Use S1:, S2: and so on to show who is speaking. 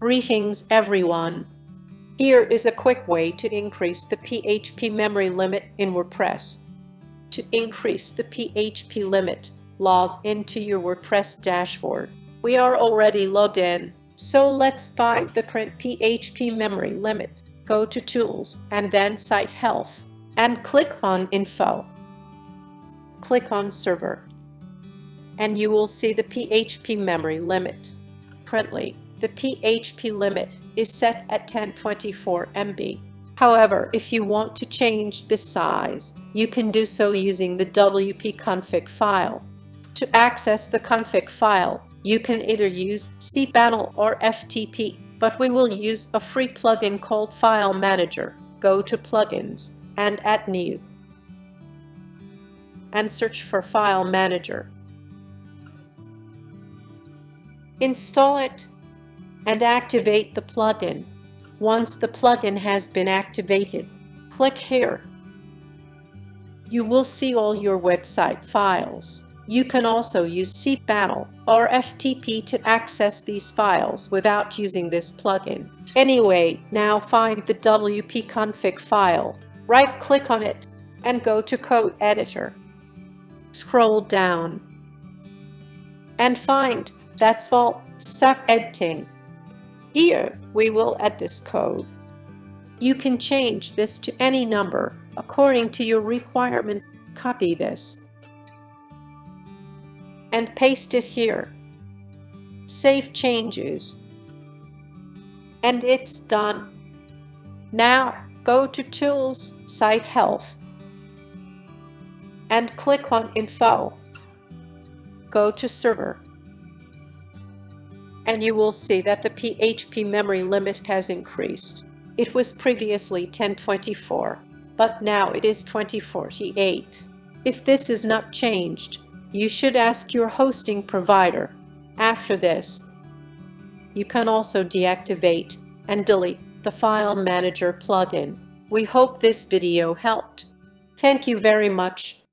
S1: Greetings everyone! Here is a quick way to increase the PHP memory limit in WordPress. To increase the PHP limit, log into your WordPress dashboard. We are already logged in, so let's find the current PHP memory limit. Go to Tools and then Site Health and click on Info. Click on Server and you will see the PHP memory limit. Currently, the PHP limit is set at 1024 MB. However, if you want to change the size, you can do so using the wp-config file. To access the config file, you can either use cPanel or FTP, but we will use a free plugin called File Manager. Go to Plugins and add New and search for File Manager. Install it and activate the plugin. Once the plugin has been activated, click here. You will see all your website files. You can also use cPanel or FTP to access these files without using this plugin. Anyway, now find the wp-config file. Right-click on it and go to Code Editor. Scroll down and find That's All, Start Editing. Here, we will add this code. You can change this to any number according to your requirements. Copy this and paste it here. Save changes. And it's done. Now, go to Tools, Site Health, and click on Info. Go to Server. And you will see that the PHP memory limit has increased. It was previously 1024, but now it is 2048. If this is not changed, you should ask your hosting provider. After this, you can also deactivate and delete the File Manager plugin. We hope this video helped. Thank you very much.